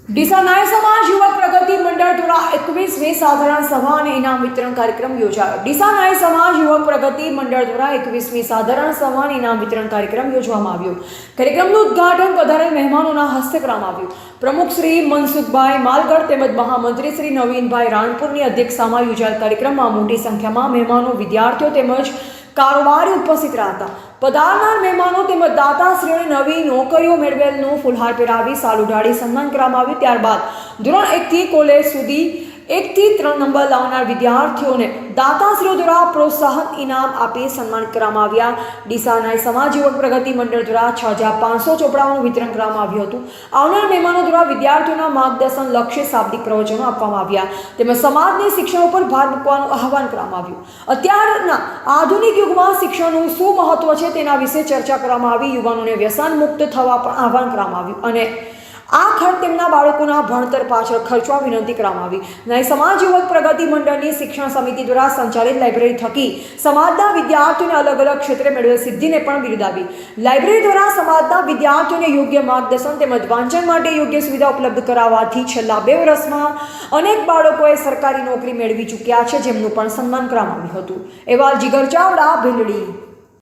ડીસા નાય સમાજ યુવક પ્રગતિ મંડળ દ્વારા 21મી સાધારણ સભા અને ઇનામ વિતરણ કાર્યક્રમ યોજાયો। ડીસા નાય સમાજ યુવક પ્રગતિ મંડળ દ્વારા 21મી સાધારણ સભા અને ઇનામ વિતરણ કાર્યક્રમ યોજવામાં આવ્યો। કાર્યક્રમનું ઉદ્ઘાટન પધારેલ મહેમાનોના હસ્તે કરવામાં આવ્યું। પ્રમુખ શ્રી મનસુખભાઈ માલગઢ તેમજ મહામંત્રી શ્રી નવીનભાઈ રાણપુરની અધ્યક્ષતામાં યોજાયેલ કાર્યક્રમમાં મોટી સંખ્યામાં મહેમાનો, વિદ્યાર્થીઓ તેમજ કારોબારી ઉપસ્થિત રહ્યા હતા। પધારનાર મહેમાનો તેમજ દાતાશ્રીઓને નવી નોકરીઓ મેળવેલનું ફૂલહાર પહેરાવી સાલ ઉઢાડી સન્માન કરવામાં આવ્યું। ત્યારબાદ ધોરણ 1 થી કોલેજ સુધી 1 થી 3 નંબર લાવનાર વિદ્યાર્થીઓને દાતાશ્રીઓ દ્વારા પ્રોત્સાહન ઇનામ આપી સન્માન કરવામાં આવ્યા। ડીસા નાય સમાજ યુવક પ્રગતિ મંડળ દ્વારા 6500 ચોપડાઓનું વિતરણ કરવામાં આવ્યું હતું। આવનાર મહેમાનો દ્વારા વિદ્યાર્થીઓના માર્ગદર્શન લક્ષી શાબ્દિક પ્રવચનો આપવામાં આવ્યા તેમજ સમાજની શિક્ષણ ઉપર ભાર મૂકવાનું આહવાન કરવામાં આવ્યું। અત્યારના આધુનિક યુગમાં શિક્ષણનું શું મહત્વ છે તેના વિશે ચર્ચા કરવામાં આવી। યુવાનોને વ્યસન મુક્ત થવા પણ આહવાન કરવામાં આવ્યું અને આ ખર્ચ તેમના બાળકોના ભણતર પાછળ ખર્ચવા વિનંતી કરવામાં આવી। નાય સમાજ યુવક પ્રગતિ મંડળની શિક્ષણ સમિતિ દ્વારા સંચાલિત લાઇબ્રેરી થકી સમાજના વિદ્યાર્થીઓને અલગ અલગ ક્ષેત્રે મેળવેલ સિદ્ધિને પણ બિરદાવી। લાઇબ્રેરી દ્વારા સમાજના વિદ્યાર્થીઓને યોગ્ય માર્ગદર્શન તેમજ વાંચન માટે યોગ્ય સુવિધા ઉપલબ્ધ કરાવવાથી છેલ્લા 2 વર્ષમાં અનેક બાળકોએ સરકારી નોકરી મેળવી ચૂક્યા છે, જેમનું પણ સન્માન કરવામાં આવ્યું હતું। એવા જીગર ચાવડા, ભીલડી।